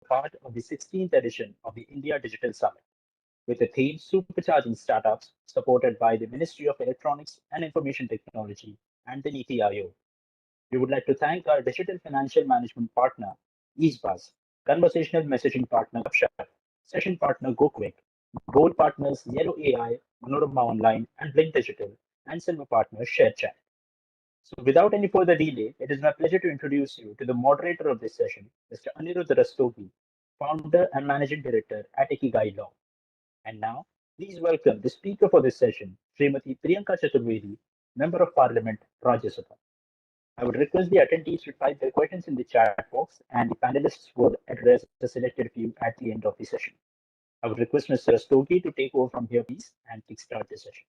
part of the 16th edition of the India Digital Summit with the theme Supercharging Startups, supported by the Ministry of Electronics and Information Technology and the NITI Aayog. We would like to thank our digital financial management partner, EaseBuzz, conversational messaging partner, Gupshup, session partner, GoQuick, gold partners, Yellow AI, Manorama Online, and Blink Digital, and silver partner, ShareChat. So without any further delay, it is my pleasure to introduce you to the moderator of this session, Mr. Anirudh Rastogi, founder and managing director at Ikigai Law. And now, please welcome the speaker for this session, Srimati Priyanka Chaturvedi, Member of Parliament, Rajya Sabha. I would request the attendees to type their questions in the chat box, and the panelists would address a selected few at the end of the session. I would request Mr. Rastogi to take over from here, please, and kickstart the session.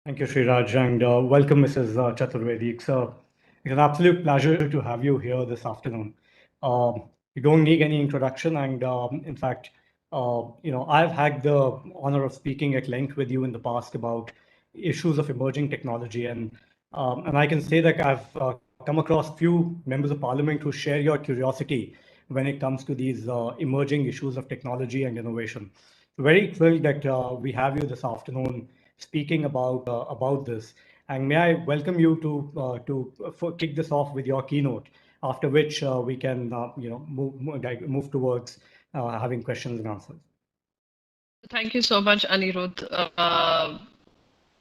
Thank you, Sriraj, and welcome, Mrs. Chaturvedi. It's an absolute pleasure to have you here this afternoon. You don't need any introduction, and in fact, I've had the honor of speaking at length with you in the past about issues of emerging technology, and I can say that I've come across few members of parliament who share your curiosity when it comes to these emerging issues of technology and innovation. Very thrilled that we have you this afternoon speaking about this. And may I welcome you to kick this off with your keynote, after which we can move towards having questions and answers. Thank you so much, Anirudh.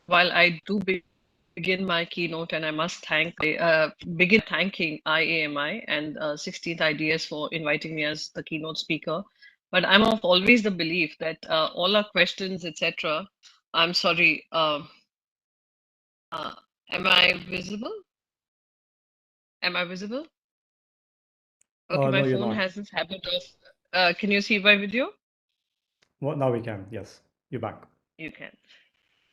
While I do begin my keynote, and I must begin thanking IAMI and 16th IDS for inviting me as the keynote speaker. But I'm of always the belief that all our questions, etc. I'm sorry. Am I visible? Am I visible? Okay, my No, phone has this habit of. Can you see my video? Well, now we can. Yes, you're back. You can.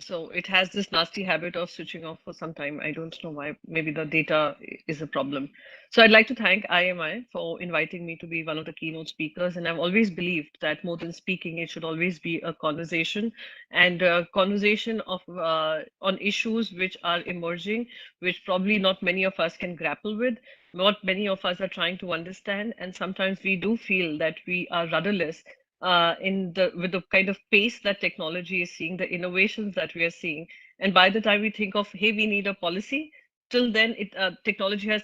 So it has this nasty habit of switching off for some time. I don't know why. Maybe the data is a problem. So I'd like to thank IMI for inviting me to be one of the keynote speakers. And I've always believed that more than speaking, it should always be a conversation, and a conversation of on issues which are emerging, which probably not many of us can grapple with. Not many of us are trying to understand, and sometimes we do feel that we are rudderless with the kind of pace that technology is seeing, the innovations that we are seeing. And by the time we think of, hey, we need a policy, till then technology has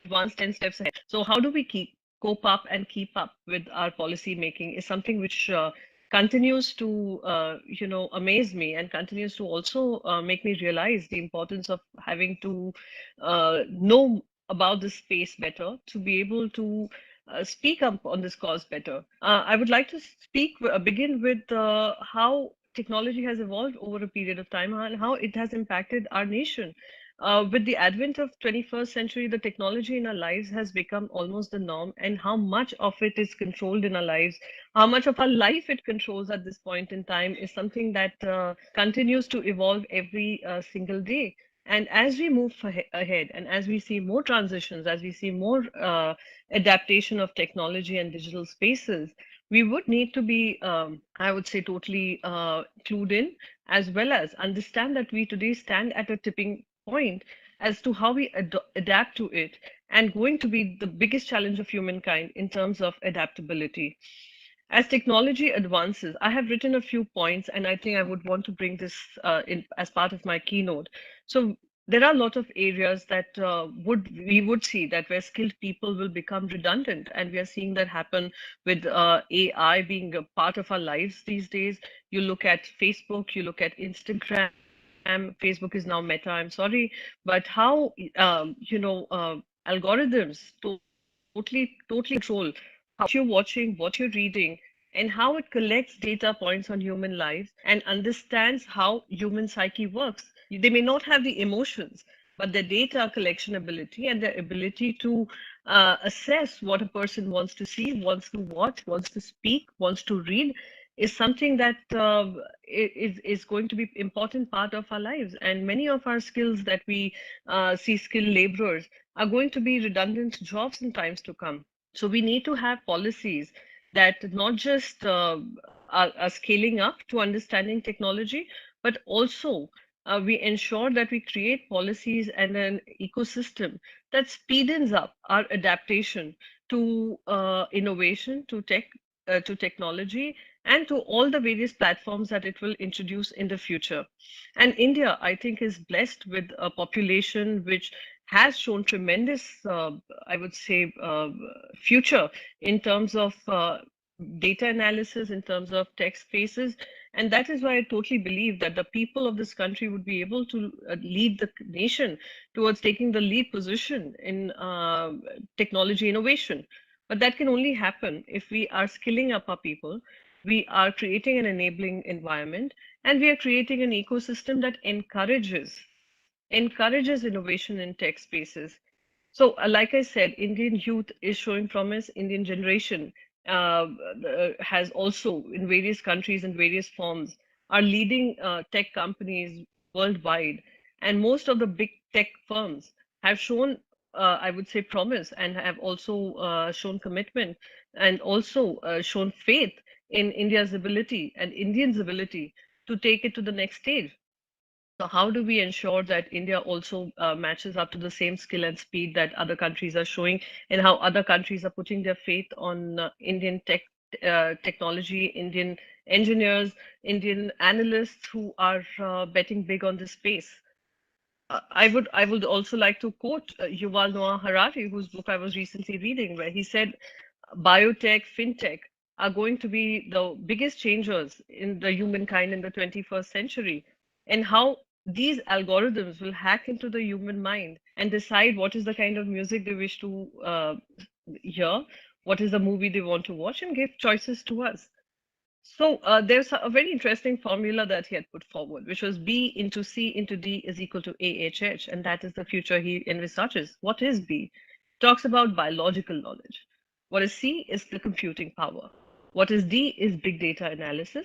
advanced 10 steps ahead. So how do we cope up and keep up with our policy making is something which continues to amaze me, and continues to also make me realize the importance of having to know about this space better, to be able to speak up on this cause better. I would like to begin with how technology has evolved over a period of time and how it has impacted our nation. With the advent of 21st century, the technology in our lives has become almost the norm, and how much of it is controlled in our lives, how much of our life it controls at this point in time is something that continues to evolve every single day. And as we move ahead, and as we see more transitions, as we see more adaptation of technology and digital spaces, we would need to be, I would say, totally clued in, as well as understand that we today stand at a tipping point as to how we adapt to it, and going to be the biggest challenge of humankind in terms of adaptability. As technology advances, I have written a few points, and I think I would want to bring this in as part of my keynote. So there are a lot of areas that we would see that where skilled people will become redundant, and we are seeing that happen with AI being a part of our lives these days. You look at Facebook, you look at Instagram. Facebook is now Meta. I'm sorry, but how algorithms totally control what you're watching, what you're reading, and how it collects data points on human lives and understands how human psyche works. They may not have the emotions, but their data collection ability and their ability to assess what a person wants to see, wants to watch, wants to speak, wants to read is something that is going to be important part of our lives. And many of our skills that we see skilled laborers are going to be redundant jobs in times to come. So we need to have policies that not just are scaling up to understanding technology, but also we ensure that we create policies and an ecosystem that speeds up our adaptation to innovation, to to technology, and to all the various platforms that it will introduce in the future. And India, I think, is blessed with a population which has shown tremendous, I would say, future in terms of data analysis, in terms of tech spaces. And that is why I totally believe that the people of this country would be able to lead the nation towards taking the lead position in technology innovation. But that can only happen if we are skilling up our people, we are creating an enabling environment, and we are creating an ecosystem that encourages innovation in tech spaces. So, like I said, Indian youth is showing promise. Indian generation has also, in various countries and various forms, are leading tech companies worldwide. And most of the big tech firms have shown, I would say, promise, and have also shown commitment, and also shown faith in India's ability and Indians' ability to take it to the next stage. So how do we ensure that India also matches up to the same skill and speed that other countries are showing, and how other countries are putting their faith on Indian technology, Indian engineers, Indian analysts who are betting big on this space? I would also like to quote Yuval Noah Harari, whose book I was recently reading, where he said biotech, fintech are going to be the biggest changers in the humankind in the 21st century, and how these algorithms will hack into the human mind and decide what is the kind of music they wish to hear, what is the movie they want to watch, and give choices to us. So there's a very interesting formula that he had put forward, which was B into C into D is equal to AHH, and that is the future he envisages. What is B? Talks about biological knowledge. What is C is the computing power. What is D is big data analysis,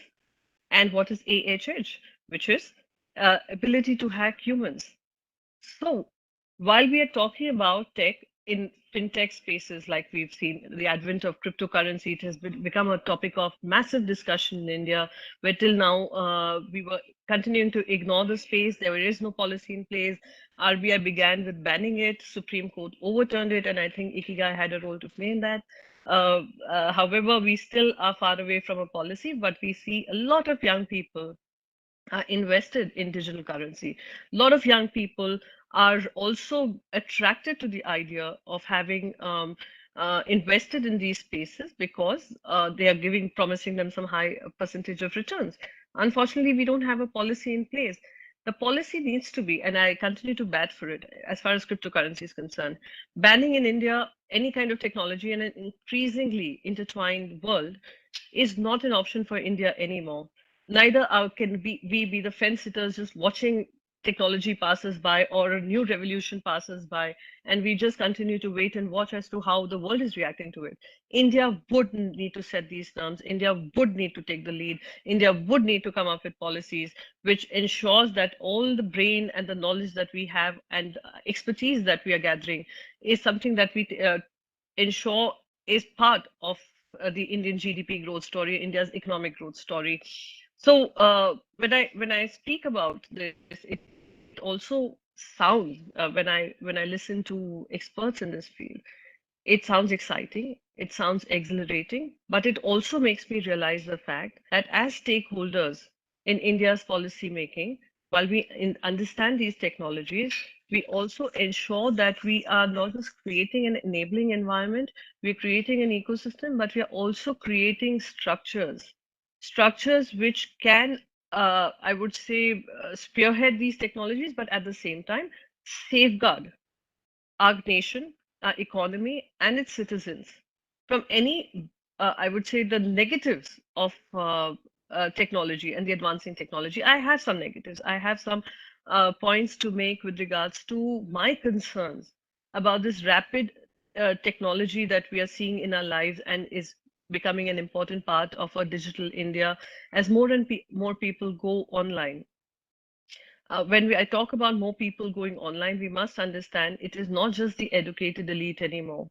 and what is AHH, which is ability to hack humans. So, while we are talking about tech in fintech spaces, like we've seen the advent of cryptocurrency, it has become a topic of massive discussion in India, where till now we were continuing to ignore the space. There is no policy in place. RBI began with banning it, Supreme Court overturned it, and I think Ikigai had a role to play in that. However, we still are far away from a policy, but we see a lot of young people are invested in digital currency. A lot of young people are also attracted to the idea of having invested in these spaces because they are promising them some high percentage of returns. Unfortunately, we don't have a policy in place. The policy needs to be, and I continue to bat for it as far as cryptocurrency is concerned, banning in India any kind of technology in an increasingly intertwined world is not an option for India anymore. Neither can we be the fence sitters just watching technology passes by or a new revolution passes by, and we just continue to wait and watch as to how the world is reacting to it. India would need to set these terms. India would need to take the lead. India would need to come up with policies which ensures that all the brain and the knowledge that we have and expertise that we are gathering is something that we ensure is part of the Indian GDP growth story, India's economic growth story. So when I speak about this, it also sounds when I listen to experts in this field, it sounds exciting, it sounds exhilarating, but it also makes me realize the fact that as stakeholders in India's policy making, while we understand these technologies, we also ensure that we are not just creating an enabling environment, we're creating an ecosystem, but we are also creating structures which can, I would say, spearhead these technologies, but at the same time, safeguard our nation, our economy, and its citizens from any, I would say, the negatives of technology and the advancing technology. I have some negatives. I have some points to make with regards to my concerns about this rapid technology that we are seeing in our lives and is becoming an important part of our digital India as more and more people go online. I talk about more people going online, we must understand it is not just the educated elite anymore.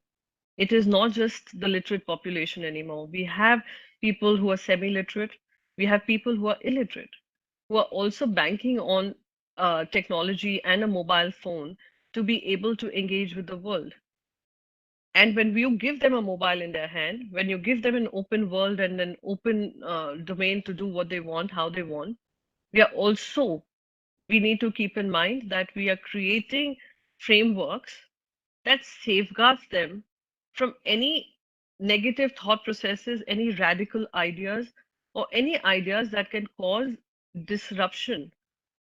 It is not just the literate population anymore. We have people who are semi-literate. We have people who are illiterate, who are also banking on technology and a mobile phone to be able to engage with the world. And when you give them a mobile in their hand, when you give them an open world and an open domain to do what they want, how they want, we are also, we need to keep in mind that we are creating frameworks that safeguards them from any negative thought processes, any radical ideas, or any ideas that can cause disruption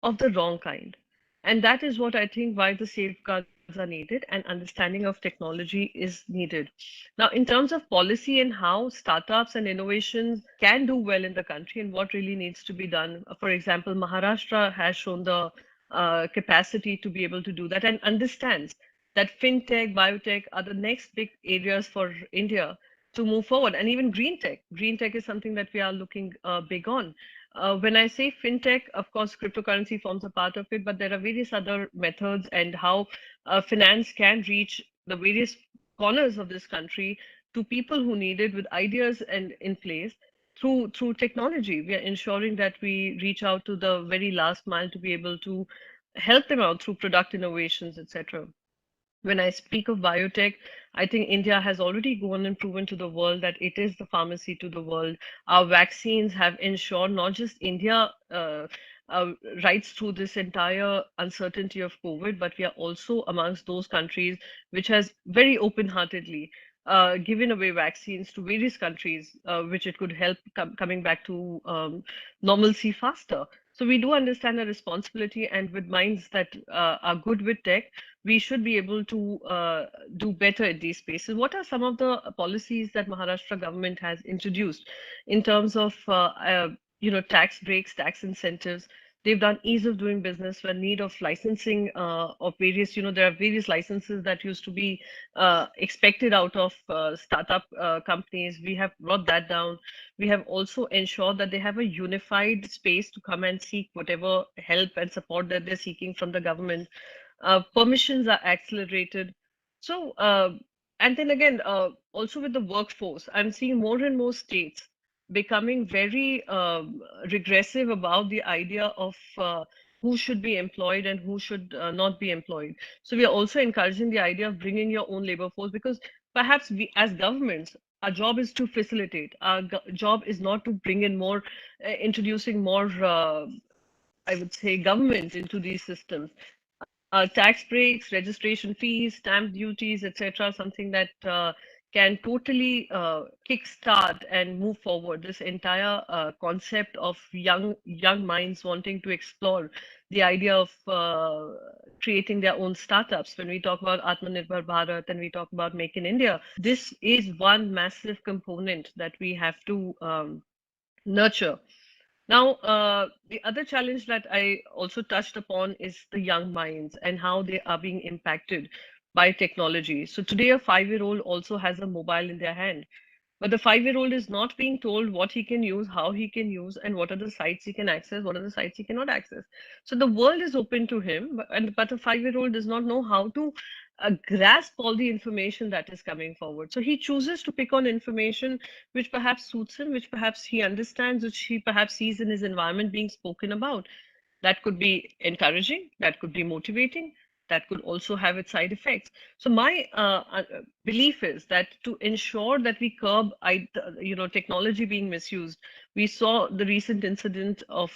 of the wrong kind. And that is what I think why the safeguards are needed and understanding of technology is needed. Now, in terms of policy and how startups and innovations can do well in the country and what really needs to be done, for example, Maharashtra has shown the capacity to be able to do that and understands that fintech, biotech are the next big areas for India to move forward. And even green tech. Green tech is something that we are looking big on. When I say fintech, of course, cryptocurrency forms a part of it, but there are various other methods and how finance can reach the various corners of this country to people who need it with ideas and in place through technology. We are ensuring that we reach out to the very last mile to be able to help them out through product innovations, etc. When I speak of biotech, I think India has already gone and proven to the world that it is the pharmacy to the world. Our vaccines have ensured not just India uh, rides through this entire uncertainty of COVID, but we are also amongst those countries which has very open-heartedly given away vaccines to various countries, which it could help coming back to normalcy faster. So we do understand the responsibility, and with minds that are good with tech, we should be able to do better at these spaces. What are some of the policies that Maharashtra government has introduced in terms of tax breaks, tax incentives? They've done ease of doing business, where need of licensing of various, there are various licenses that used to be expected out of startup companies. We have brought that down. We have also ensured that they have a unified space to come and seek whatever help and support that they're seeking from the government. Permissions are accelerated. So, and then again, also with the workforce, I'm seeing more and more states becoming very regressive about the idea of who should be employed and who should not be employed. So we are also encouraging the idea of bringing your own labor force, because perhaps we, as governments, our job is to facilitate. Our job is not to bring in more, introducing more, I would say, government into these systems. Tax breaks, registration fees, stamp duties, etc., something that can totally kickstart and move forward this entire concept of young minds wanting to explore the idea of creating their own startups. When we talk about Atmanirbhar Bharat and we talk about Make in India, this is one massive component that we have to nurture. Now, the other challenge that I also touched upon is the young minds and how they are being impacted by technology. So today, a 5-year-old also has a mobile in their hand, but the 5-year-old is not being told what he can use, how he can use, and what are the sites he can access, what are the sites he cannot access. So the world is open to him, but a 5-year-old does not know how to grasp all the information that is coming forward. So he chooses to pick on information which perhaps suits him, which perhaps he understands, which he perhaps sees in his environment being spoken about. That could be encouraging, that could be motivating, that could also have its side effects. So my belief is that to ensure that we curb, technology being misused, we saw the recent incident of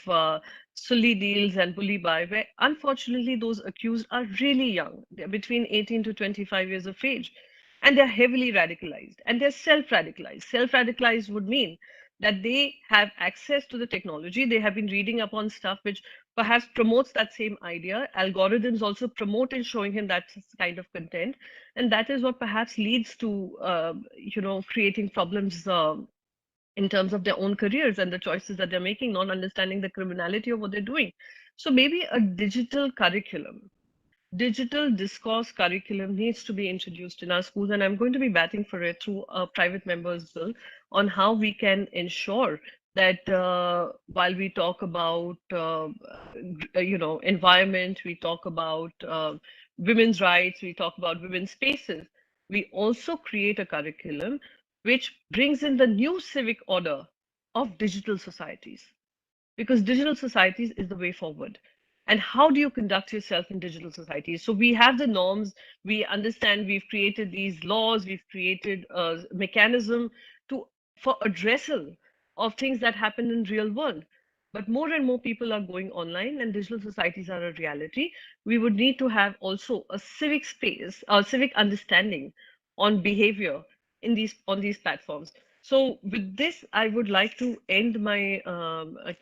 Sully deals and bully buy, where unfortunately those accused are really young. They're between 18 to 25 years of age, and they're heavily radicalized, and they're self-radicalized. Self-radicalized would mean that they have access to the technology. They have been reading upon stuff which perhaps promotes that same idea. Algorithms also promote in showing him that kind of content, and that is what perhaps leads to creating problems in terms of their own careers and the choices that they're making, not understanding the criminality of what they're doing. So maybe a digital discourse curriculum needs to be introduced in our schools, and I'm going to be batting for it through a private members bill on how we can ensure that while we talk about environment, we talk about women's rights, we talk about women's spaces, we also create a curriculum which brings in the new civic order of digital societies, because digital societies is the way forward. and how do you conduct yourself in digital society? So we have the norms, we understand, we've created these laws, we've created a mechanism to for addressal of things that happen in real world. But more and more people are going online and digital societies are a reality. We would need to have also a civic space, a civic understanding on behavior in these on these platforms. So with this, I would like to end my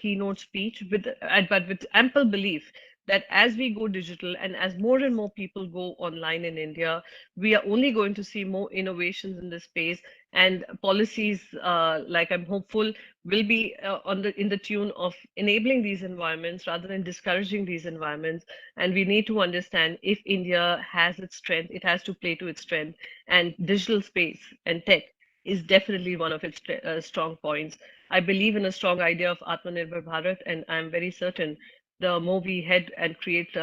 keynote speech with, but with ample belief that as we go digital and as more and more people go online in India, we are only going to see more innovations in this space, and policies, like I'm hopeful, will be on the in the tune of enabling these environments rather than discouraging these environments. And we need to understand, if India has its strength, it has to play to its strength, and digital space and tech is definitely one of its strong points. I believe in a strong idea of Atmanirbhar Bharat, and I'm very certain the more we head and create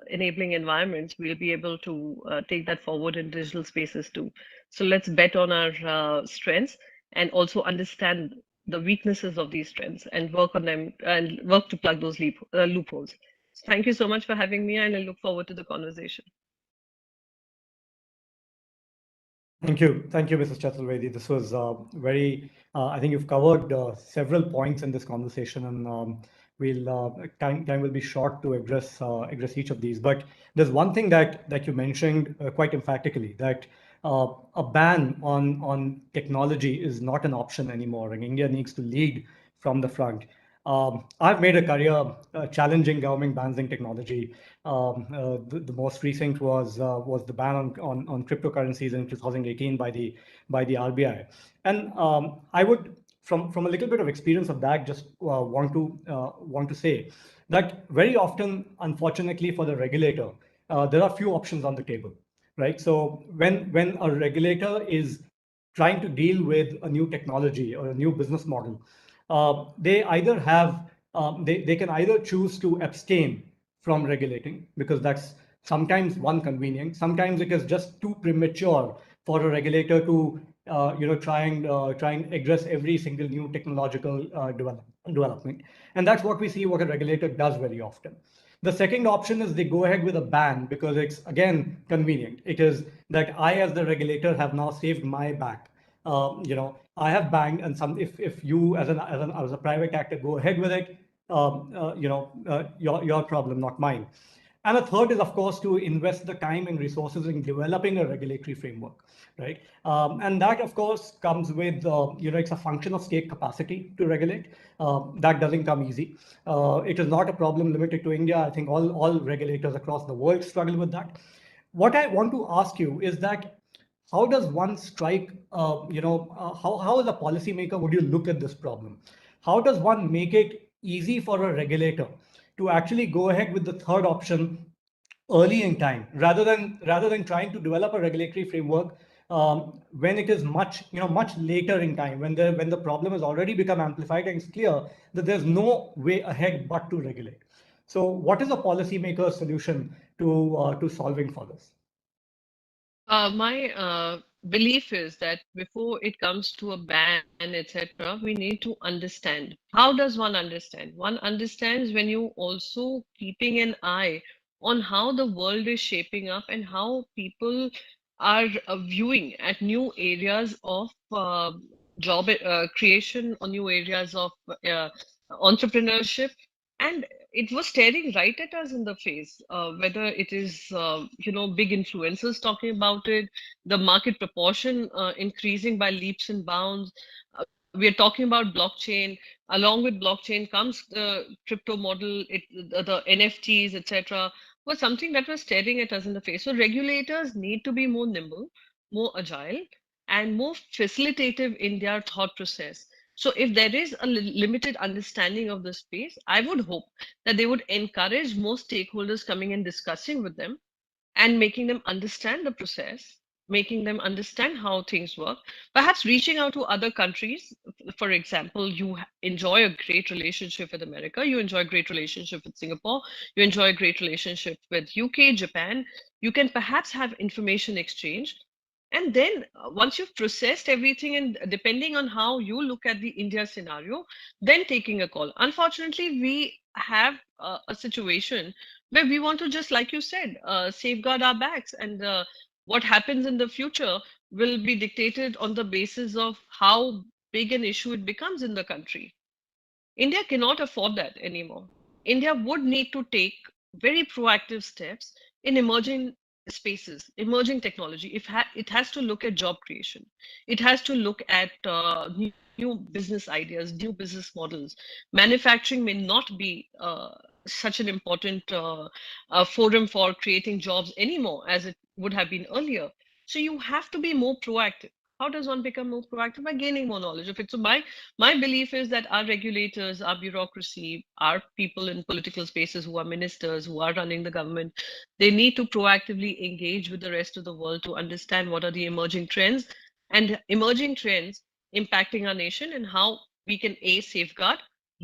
enabling environments, we'll be able to take that forward in digital spaces too. So let's bet on our strengths and also understand the weaknesses of these strengths and work on them and work to plug those loopholes. Thank you so much for having me, and I look forward to the conversation. Thank you, Mrs. Chaturvedi. This was very. I think you've covered several points in this conversation, and we'll time will be short to address each of these. But there's one thing that you mentioned quite emphatically, that a ban on technology is not an option anymore, and India needs to lead from the front. I've made a career challenging government bans in technology. The most recent was the ban on cryptocurrencies in 2018 by the RBI. And I would, from a little bit of experience of that, just want to say that very often, unfortunately for the regulator, there are few options on the table, right? So when a regulator is trying to deal with a new technology or a new business model, they either have they can either choose to abstain from regulating, because that's sometimes one convenient. Sometimes it is just too premature for a regulator to try and address every single new technological development, and that's what we see what a regulator does very often. The second option is they go ahead with a ban because it's again convenient. It is that I, as the regulator, have now saved my back. I have banged, and if you as a private actor go ahead with it, your problem, not mine. And a third is, of course, to invest the time and resources in developing a regulatory framework, right? And that, of course, comes with, it's a function of state capacity to regulate. That doesn't come easy. It is not a problem limited to India. I think all regulators across the world struggle with that. What I want to ask you is that how does one strike, how as a policymaker would you look at this problem? How does one make it easy for a regulator to actually go ahead with the third option early in time, rather than trying to develop a regulatory framework when it is much later in time, when the problem has already become amplified and it's clear that there's no way ahead but to regulate? So, what is a policymaker's solution to solving for this? My belief is that before it comes to a ban, etc., we need to understand. How does one understand? One understands when you also keeping an eye on how the world is shaping up and how people are viewing at new areas of job creation or new areas of entrepreneurship. And it was staring right at us in the face, whether it is, big influencers talking about it, the market proportion increasing by leaps and bounds. We are talking about blockchain. Along with blockchain comes the crypto model, the NFTs, etc., was something that was staring at us in the face. So regulators need to be more nimble, more agile, and more facilitative in their thought process. So if there is a limited understanding of the space, I would hope that they would encourage more stakeholders coming and discussing with them and making them understand the process, making them understand how things work, perhaps reaching out to other countries. For example, you enjoy a great relationship with America, you enjoy a great relationship with Singapore, you enjoy a great relationship with UK, Japan. You can perhaps have information exchange. And then once you've processed everything, and depending on how you look at the India scenario, then taking a call. Unfortunately, we have a situation where we want to, just like you said, safeguard our backs, and what happens in the future will be dictated on the basis of how big an issue it becomes in the country. India cannot afford that anymore. India would need to take very proactive steps in emerging spaces, emerging technology. If it has to look at job creation, it has to look at new business ideas, new business models. Manufacturing may not be such an important forum for creating jobs anymore as it would have been earlier. So you have to be more proactive. How does one become more proactive? By gaining more knowledge of it. So my belief is that our regulators, our bureaucracy, our people in political spaces who are ministers, who are running the government, they need to proactively engage with the rest of the world to understand what are the emerging trends and emerging trends impacting our nation, and how we can A, safeguard,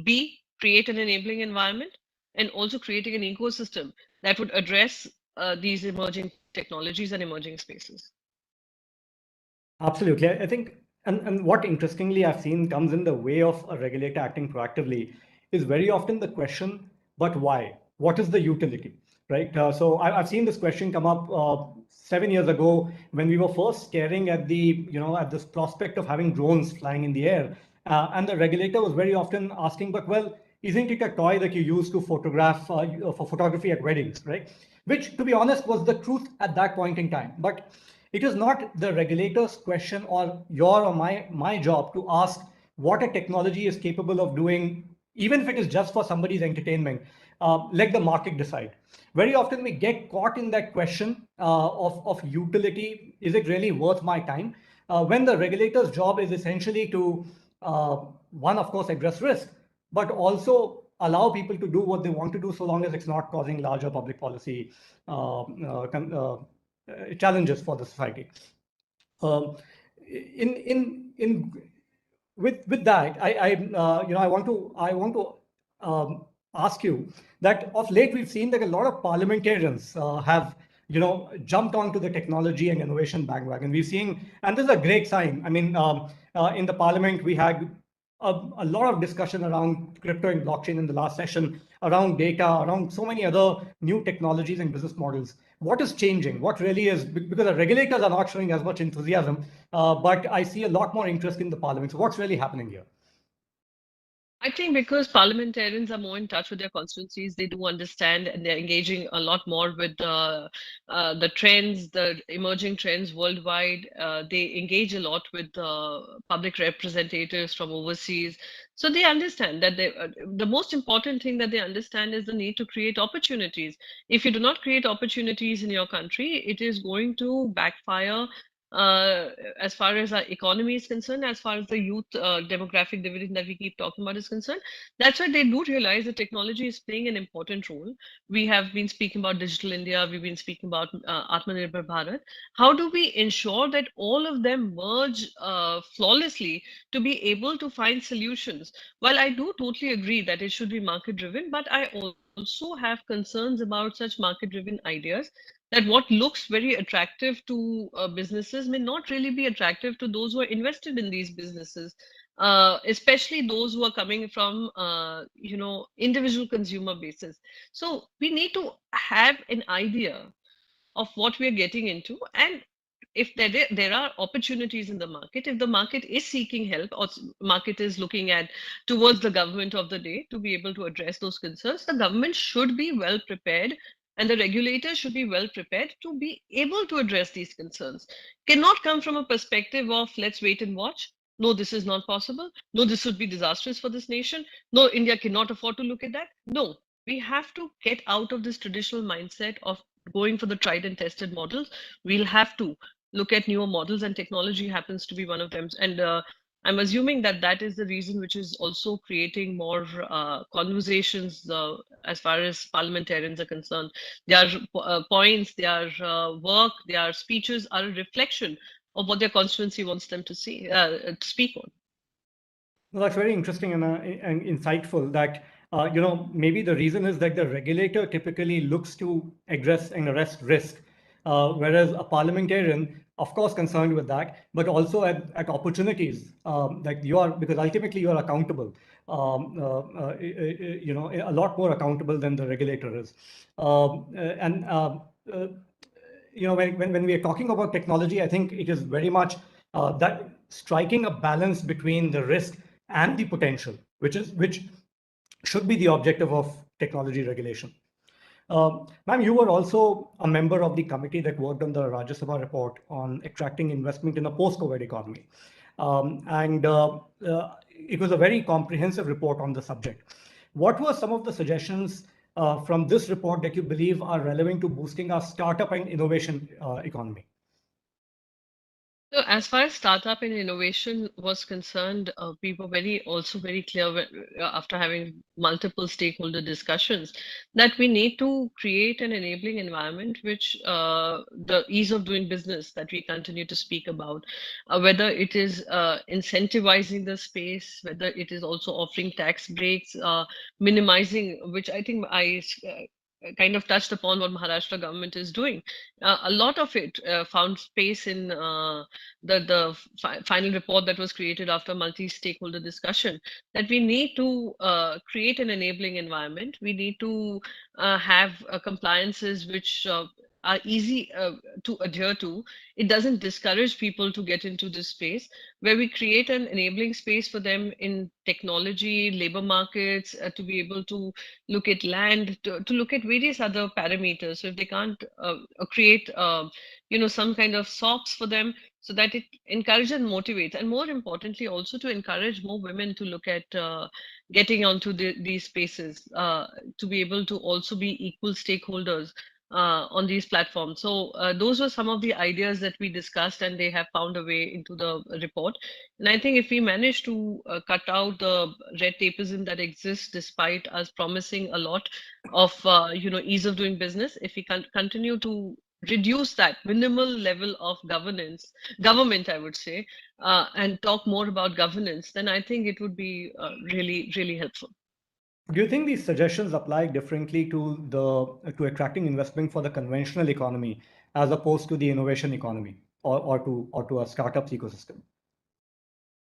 B, create an enabling environment, and also creating an ecosystem that would address these emerging technologies and emerging spaces. Absolutely. I think, and what interestingly I've seen comes in the way of a regulator acting proactively is very often the question, but why? What is the utility, right? So I've seen this question come up 7 years ago when we were first staring at at this prospect of having drones flying in the air. And the regulator was very often asking, but well, isn't it a toy that you use to photograph for photography at weddings, right? Which, to be honest, was the truth at that point in time. But it is not the regulator's question or your or my job to ask what a technology is capable of doing, even if it is just for somebody's entertainment. Let the market decide. Very often we get caught in that question of utility. Is it really worth my time? When the regulator's job is essentially to, one, of course, address risk, but also allow people to do what they want to do so long as it's not causing larger public policy challenges for the society. In with that, I want to ask you that of late we've seen that a lot of parliamentarians have jumped onto the technology and innovation bandwagon. We've seen, and this is a great sign. I mean, in the parliament we had a lot of discussion around crypto and blockchain in the last session, around data, around so many other new technologies and business models. What is changing? What really is, because the regulators are not showing as much enthusiasm, but I see a lot more interest in the parliament. So what's really happening here? I think because parliamentarians are more in touch with their constituencies, they do understand, and they're engaging a lot more with the trends, the emerging trends worldwide. They engage a lot with public representatives from overseas. So they understand that the most important thing that they understand is the need to create opportunities. If you do not create opportunities in your country, it is going to backfire as far as our economy is concerned, as far as the youth demographic dividend that we keep talking about is concerned. That's why they do realize that technology is playing an important role. We have been speaking about Digital India, we've been speaking about Atmanirbhar Bharat. How do we ensure that all of them merge flawlessly to be able to find solutions? While I do totally agree that it should be market driven, but I also have concerns about such market driven ideas, that what looks very attractive to businesses may not really be attractive to those who are invested in these businesses, especially those who are coming from individual consumer basis. So we need to have an idea of what we are getting into, and if there are opportunities in the market, if the market is seeking help, or market is looking at towards the government of the day to be able to address those concerns, the government should be well prepared, and the regulators should be well prepared to be able to address these concerns. Cannot come from a perspective of let's wait and watch. No, this is not possible. No, this would be disastrous for this nation. No, India cannot afford to look at that. No, we have to get out of this traditional mindset of going for the tried and tested models. We'll have to look at newer models, and technology happens to be one of them. And I'm assuming that that is the reason which is also creating more conversations as far as parliamentarians are concerned. Their points, their work, their speeches are a reflection of what their constituency wants them to see, to speak on. Well, that's very interesting and insightful that, maybe the reason is that the regulator typically looks to address and arrest risk, whereas a parliamentarian of course, concerned with that, but also at opportunities that you are, because ultimately you are accountable, a lot more accountable than the regulator is. And when we are talking about technology, I think it is very much that striking a balance between the risk and the potential, which should be the objective of technology regulation. Ma'am, you were also a member of the committee that worked on the Rajya Sabha report on attracting investment in a post-COVID economy. And it was a very comprehensive report on the subject. What were some of the suggestions from this report that you believe are relevant to boosting our startup and innovation economy? So as far as startup and innovation was concerned, we were also very clear after having multiple stakeholder discussions that we need to create an enabling environment which the ease of doing business that we continue to speak about, whether it is incentivizing the space, whether it is also offering tax breaks, minimizing, which I think I kind of touched upon what Maharashtra government is doing. A lot of it found space in the final report that was created after multi-stakeholder discussion, that we need to create an enabling environment. We need to have compliances which are easy to adhere to. It doesn't discourage people to get into this space, where we create an enabling space for them in technology, labor markets, to be able to look at land, to look at various other parameters. So if they can't create, some kind of SOPs for them, so that it encourages and motivates, and more importantly, also to encourage more women to look at getting onto these spaces, to be able to also be equal stakeholders on these platforms. So those were some of the ideas that we discussed, and they have found a way into the report. And I think if we manage to cut out the red tapeism that exists, despite us promising a lot of ease of doing business, if we can continue to reduce that minimal level of government, I would say, and talk more about governance, then I think it would be really, really helpful. Do you think these suggestions apply differently to attracting investment for the conventional economy as opposed to the innovation economy, or to a startups ecosystem?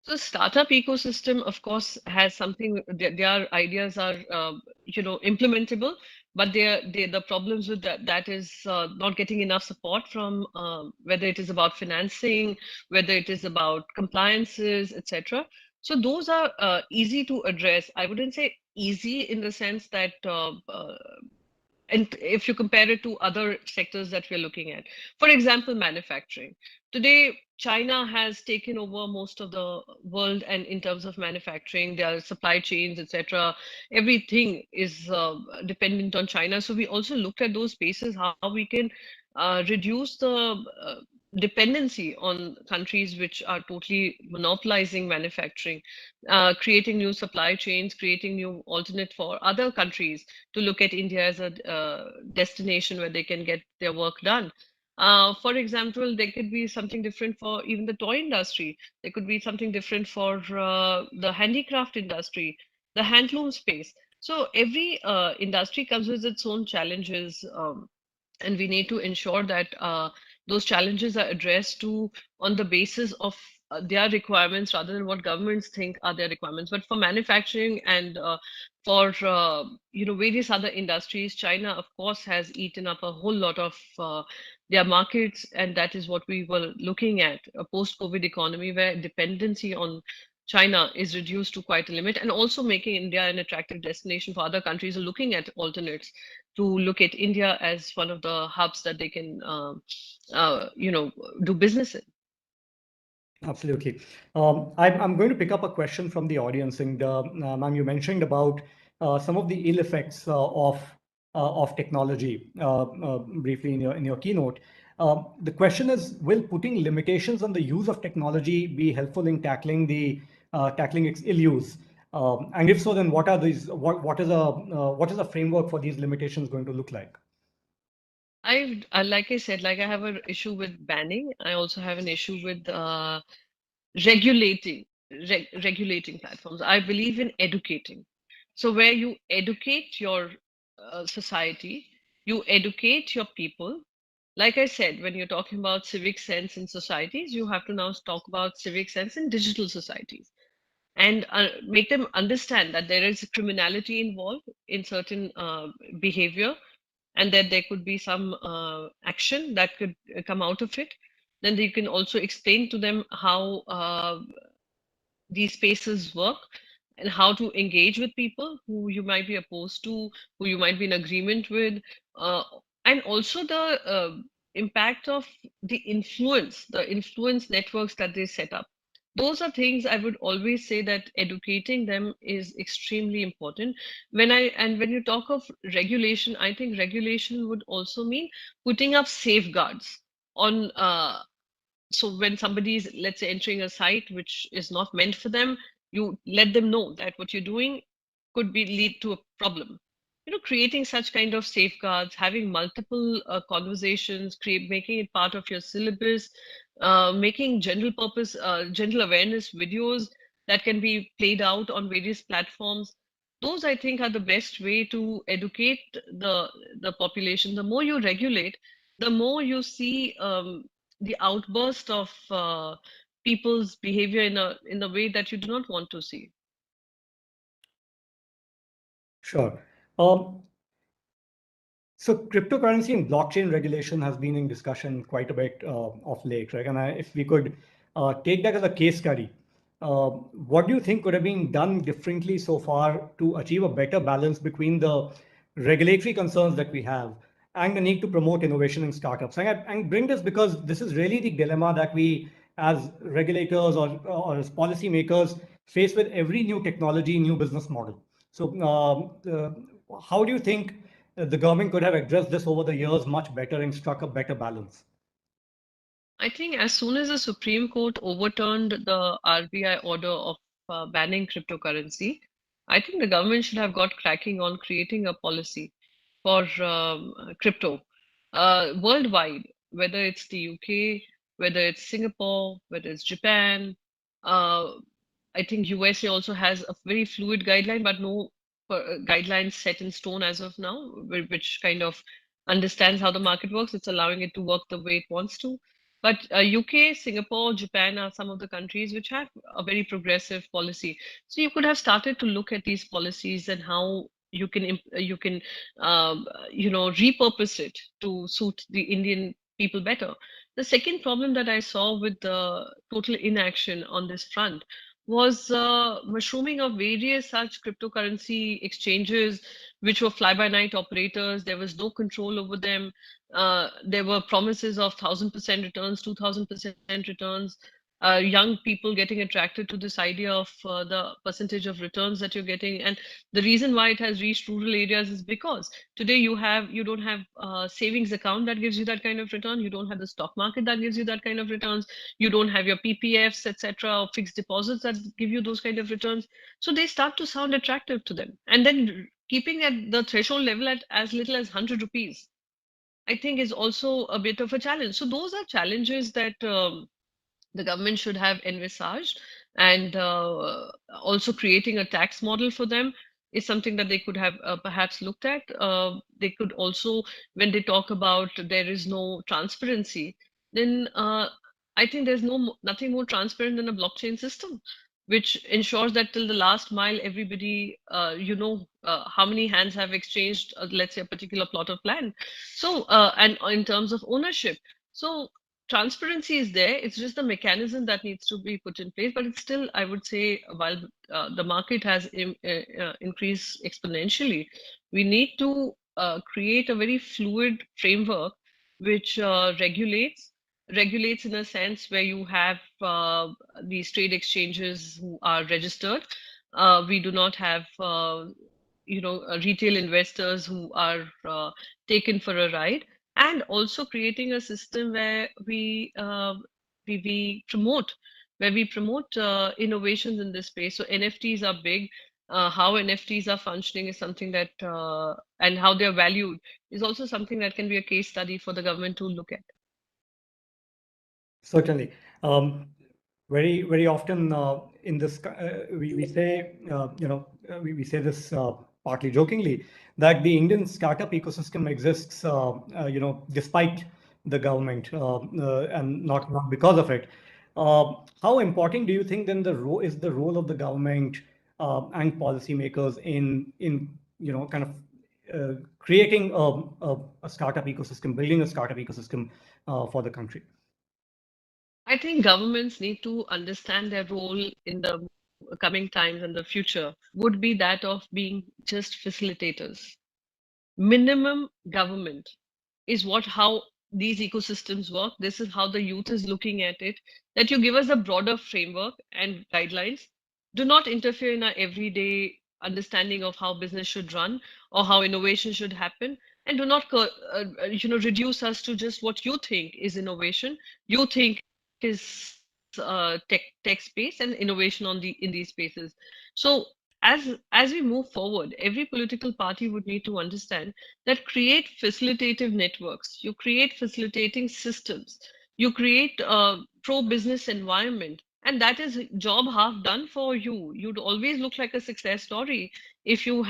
So startup ecosystem, of course, has something. Their ideas are, implementable, but the problems with that is not getting enough support from whether it is about financing, whether it is about compliances, etc. So those are easy to address. I wouldn't say easy in the sense that and if you compare it to other sectors that we're looking at, for example, manufacturing. Today, China has taken over most of the world, and in terms of manufacturing, their supply chains, etc., everything is dependent on China. So we also looked at those spaces, how we can reduce the dependency on countries which are totally monopolizing manufacturing, creating new supply chains, creating new alternate for other countries to look at India as a destination where they can get their work done. For example, there could be something different for even the toy industry. There could be something different for the handicraft industry, the handloom space. So every industry comes with its own challenges, and we need to ensure that those challenges are addressed to on the basis of their requirements rather than what governments think are their requirements. But for manufacturing and for various other industries, China, of course, has eaten up a whole lot of their markets, and that is what we were looking at, a post-COVID economy where dependency on China is reduced to quite a limit, and also making India an attractive destination for other countries who are looking at alternates to look at India as one of the hubs that they can, do business in. Absolutely. I'm going to pick up a question from the audience, and ma'am, you mentioned about some of the ill effects of technology briefly in your keynote. The question is, will putting limitations on the use of technology be helpful in tackling its ill use? And if so, then what are these? What is a framework for these limitations going to look like? Like I said, like I have an issue with banning. I also have an issue with regulating regulating platforms. I believe in educating. So where you educate your society, you educate your people, Like I said, when you're talking about civic sense in societies, you have to now talk about civic sense in digital societies and make them understand that there is criminality involved in certain behavior and that there could be some action that could come out of it. Then you can also explain to them how these spaces work and how to engage with people who you might be opposed to, who you might be in agreement with, uh, and also the impact of the influence networks that they set up. Those are things I would always say that educating them is extremely important. When you talk of regulation, I think regulation would also mean putting up safeguards on so when somebody is, let's say, entering a site which is not meant for them, you let them know that what you're doing could be lead to a problem. Creating such kind of safeguards, having multiple conversations, making it part of your syllabus, making general awareness videos that can be played out on various platforms. Those, I think, are the best way to educate the population. The more you regulate, the more you see the outburst of people's behavior in a way that you do not want to see. Sure. So cryptocurrency and blockchain regulation has been in discussion quite a bit of late, right? And if we could take that as a case study, what do you think could have been done differently so far to achieve a better balance between the regulatory concerns that we have and the need to promote innovation in startups? And bring this because this is really the dilemma that we as regulators or as policymakers face with every new technology, new business model. So how do you think the government could have addressed this over the years much better and struck a better balance? I think as soon as the Supreme Court overturned the RBI order of banning cryptocurrency, I think the government should have got cracking on creating a policy for crypto worldwide, whether it's the UK, whether it's Singapore, whether it's Japan. Uh, I think USA also has a very fluid guideline, but no guidelines set in stone as of now, which kind of understands how the market works. It's allowing it to work the way it wants to. But UK, Singapore, Japan are some of the countries which have a very progressive policy. So you could have started to look at these policies and how you can repurpose it to suit the Indian people better. The second problem that I saw with the total inaction on this front was mushrooming of various such cryptocurrency exchanges, which were fly-by-night operators. There was no control over them. There were promises of 1,000% returns, 2,000% returns. Young people getting attracted to this idea of the percentage of returns that you're getting, and the reason why it has reached rural areas is because today you don't have a savings account that gives you that kind of return. You don't have the stock market that gives you that kind of returns. You don't have your PPFs, etc., or fixed deposits that give you those kind of returns. So they start to sound attractive to them, and then keeping at the threshold level at as little as 100 rupees, I think, is also a bit of a challenge. So those are challenges that the government should have envisaged, and also creating a tax model for them is something that they could have perhaps looked at. They could also, when they talk about there is no transparency, then I think there's nothing more transparent than a blockchain system, which ensures that till the last mile, everybody, how many hands have exchanged, let's say, a particular plot of land. So, and in terms of ownership. So transparency is there. It's just the mechanism that needs to be put in place. But it's still, I would say, while the market has increased exponentially, we need to create a very fluid framework which regulates in a sense where you have these trade exchanges who are registered. We do not have retail investors who are taken for a ride, and also creating a system where we promote innovations in this space. So NFTs are big. How NFTs are functioning is something that and how they're valued is also something that can be a case study for the government to look at. Certainly. Very, very often in this, we say, we say this partly jokingly that the Indian startup ecosystem exists, despite the government, and not because of it. How important do you think then is the role of the government and policymakers in kind of creating a startup ecosystem, building a startup ecosystem for the country? I think governments need to understand their role in the coming times and the future would be that of being just facilitators. Minimum government is what how these ecosystems work. This is how the youth is looking at it, that you give us a broader framework and guidelines. Do not interfere in our everyday understanding of how business should run or how innovation should happen, and do not reduce us to just what you think is innovation, you think is tech space, and innovation on in these spaces. So as we move forward, every political party would need to understand that create facilitative networks, you create facilitating systems, you create a pro-business environment, and that is job half done for you. You'd always look like a success story if you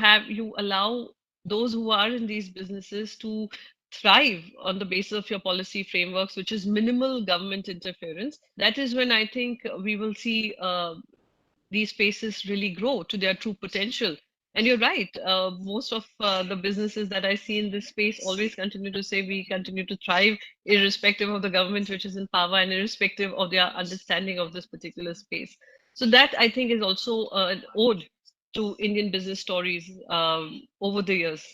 allow those who are in these businesses to thrive on the basis of your policy frameworks, which is minimal government interference. That is when I think we will see these spaces really grow to their true potential. And you're right, most of the businesses that I see in this space always continue to say we continue to thrive irrespective of the government which is in power and irrespective of their understanding of this particular space. So that I think is also an ode to Indian business stories over the years.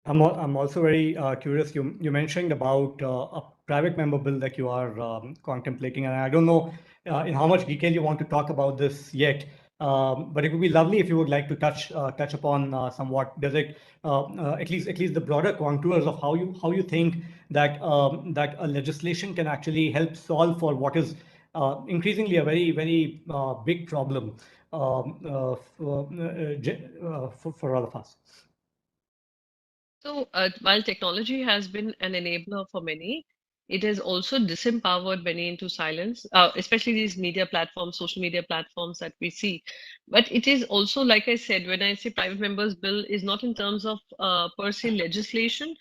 I'm also very curious. You mentioned about a private member bill that you are contemplating, and I don't know in how much detail you want to talk about this yet. But it would be lovely if you would like to touch upon somewhat. Does it at least the broader contours of how you think that that a legislation can actually help solve for what is increasingly a very big problem for all of us. So, while technology has been an enabler for many, it has also disempowered many into silence, especially these media platforms, social media platforms that we see. But it is also, like I said, when I say private members bill, is not in terms of per se legislation.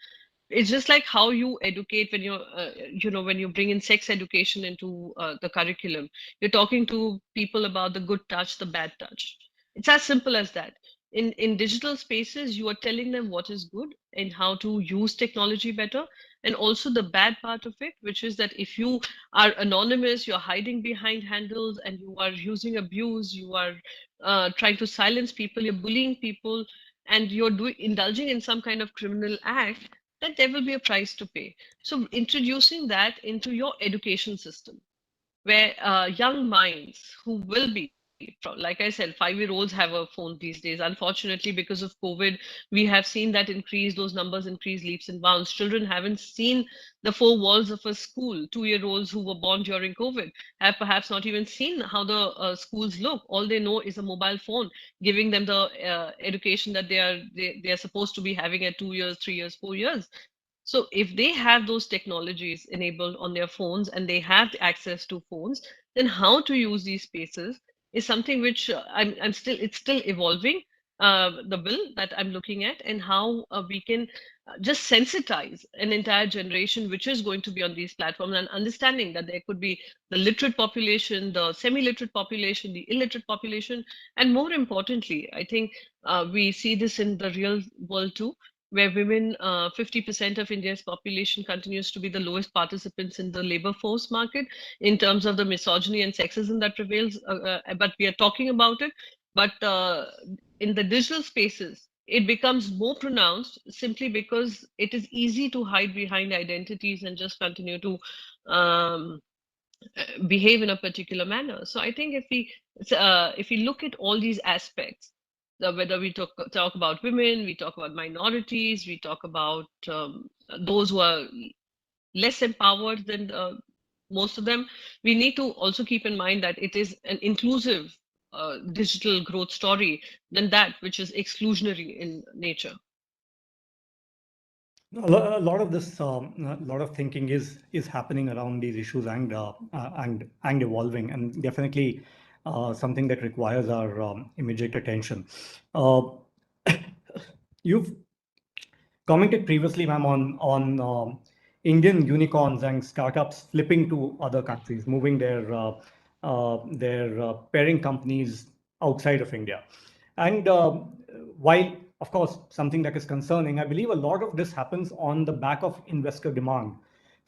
It's just like how you educate when when you bring in sex education into the curriculum. You're talking to people about the good touch, the bad touch. It's as simple as that. In digital spaces, you are telling them what is good and how to use technology better, and also the bad part of it, which is that if you are anonymous, you're hiding behind handles, and you are using abuse, you are trying to silence people, you're bullying people, and you're indulging in some kind of criminal act, that there will be a price to pay. So introducing that into your education system, where young minds who will be, like I said, 5-year-olds have a phone these days. Unfortunately, because of COVID, we have seen that increase, those numbers increase leaps and bounds. Children haven't seen the four walls of a school. 2-year-olds who were born during COVID have perhaps not even seen how the schools look. All they know is a mobile phone giving them the education that they are supposed to be having at 2 years, 3 years, 4 years. So if they have those technologies enabled on their phones and they have access to phones, then how to use these spaces is something which it's still evolving. The bill that I'm looking at, and how we can just sensitize an entire generation which is going to be on these platforms, and understanding that there could be the literate population, the semi-literate population, the illiterate population, and more importantly, I think we see this in the real world too, where women, 50% of India's population continues to be the lowest participants in the labor force market in terms of the misogyny and sexism that prevails. But we are talking about it. But in the digital spaces, it becomes more pronounced simply because it is easy to hide behind identities and just continue to um, behave in a particular manner. So I think if we look at all these aspects, whether we talk about women, we talk about minorities, we talk about those who are less empowered than most of them, we need to also keep in mind that it is an inclusive digital growth story than that which is exclusionary in nature. A lot of this, a lot of thinking is happening around these issues and evolving, and definitely something that requires our immediate attention. You've commented previously, ma'am, on Indian unicorns and startups flipping to other countries, moving their parent companies outside of India. And while, of course, something that is concerning, I believe a lot of this happens on the back of investor demand.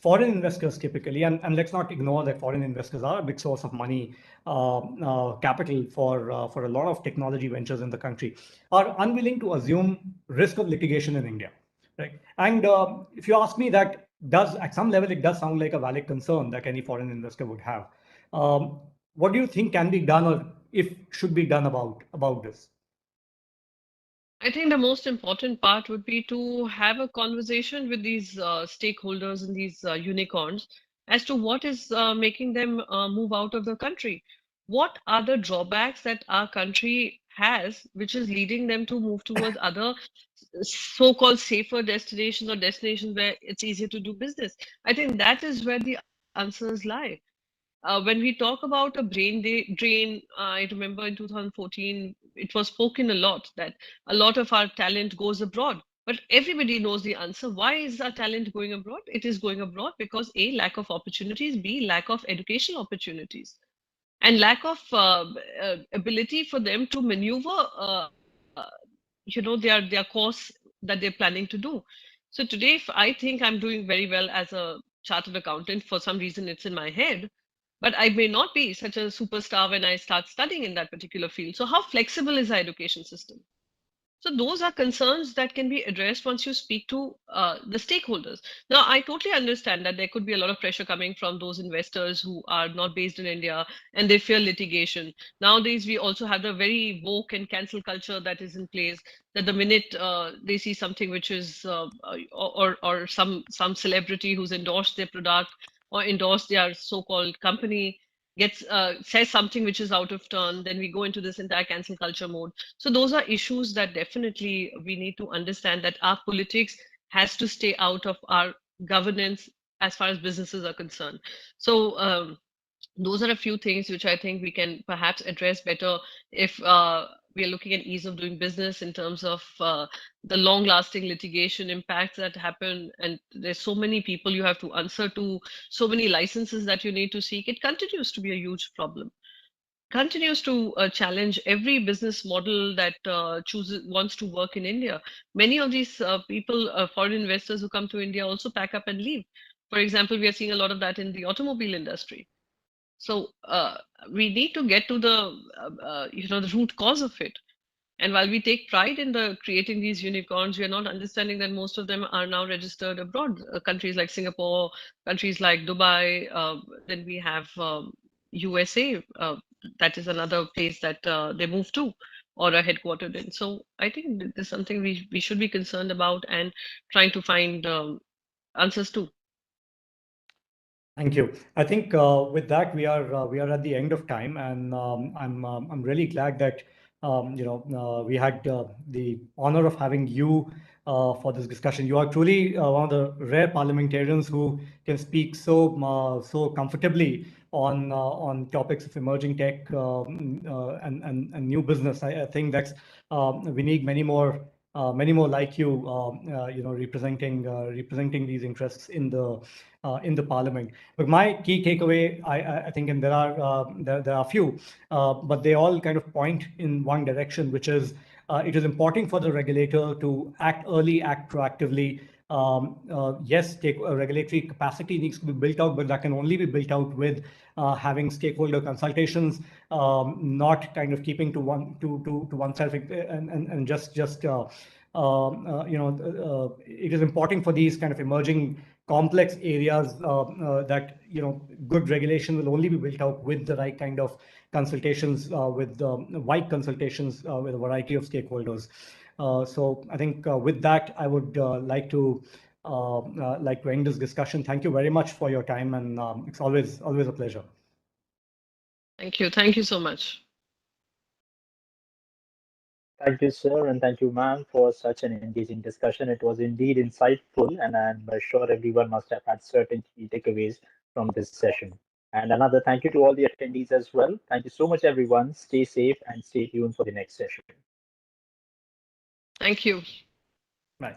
Foreign investors typically, and let's not ignore that foreign investors are a big source of money, capital for a lot of technology ventures in the country, are unwilling to assume risk of litigation in India. Right. And if you ask me, that does, at some level, it does sound like a valid concern that any foreign investor would have. What do you think can be done, or if should be done about this? I think the most important part would be to have a conversation with these stakeholders and these unicorns as to what is making them move out of the country. What are the drawbacks that our country has, which is leading them to move towards other so-called safer destinations or destinations where it's easier to do business? I think that is where the answers lie. When we talk about a drain, I remember in 2014, it was spoken a lot that a lot of our talent goes abroad. But everybody knows the answer. Why is our talent going abroad? It is going abroad because A, lack of opportunities, B, lack of educational opportunities, and lack of ability for them to maneuver, their course that they're planning to do. So today, if I think I'm doing very well as a chartered accountant, for some reason it's in my head, but I may not be such a superstar when I start studying in that particular field. So how flexible is our education system? So those are concerns that can be addressed once you speak to the stakeholders. Now, I totally understand that there could be a lot of pressure coming from those investors who are not based in India and they fear litigation. Nowadays, we also have the very woke and cancel culture that is in place. That the minute they see something which is or some celebrity who's endorsed their product or endorsed their so-called company gets says something which is out of turn, then we go into this entire cancel culture mode. So those are issues that definitely we need to understand, that our politics has to stay out of our governance as far as businesses are concerned. So those are a few things which I think we can perhaps address better if we are looking at ease of doing business in terms of the long lasting litigation impacts that happen. And there's so many people you have to answer to, so many licenses that you need to seek. It continues to be a huge problem, continues to challenge every business model that wants to work in India. Many of these people, foreign investors who come to India, also pack up and leave. For example, we are seeing a lot of that in the automobile industry. So we need to get to the root cause of it. And while we take pride in the creating these unicorns, we are not understanding that most of them are now registered abroad. Countries like Singapore, countries like Dubai, then we have USA. That is another place that they move to or are headquartered in. So I think this is something we should be concerned about and trying to find answers to. Thank you. I think with that we are at the end of time, and I'm really glad that we had the honor of having you for this discussion. You are truly one of the rare parliamentarians who can speak so comfortably on topics of emerging tech and new business. I think that's we need many more like you, representing these interests in the parliament. But my key takeaway, I think, and there are a few, but they all kind of point in one direction, which is it is important for the regulator to act early, act proactively. Yes, regulatory capacity needs to be built out, but that can only be built out with having stakeholder consultations, not kind of keeping to oneself and just it is important for these kind of emerging complex areas that good regulation will only be built out with the right kind of consultations, with wide consultations with a variety of stakeholders. So I think with that, I would like to end this discussion. Thank you very much for your time, and it's always a pleasure. Thank you. Thank you so much. Thank you, sir, and thank you, ma'am, for such an engaging discussion. It was indeed insightful, and I'm sure everyone must have had certain key takeaways from this session. And another thank you to all the attendees as well. Thank you so much, everyone. Stay safe and stay tuned for the next session. Thank you. Bye.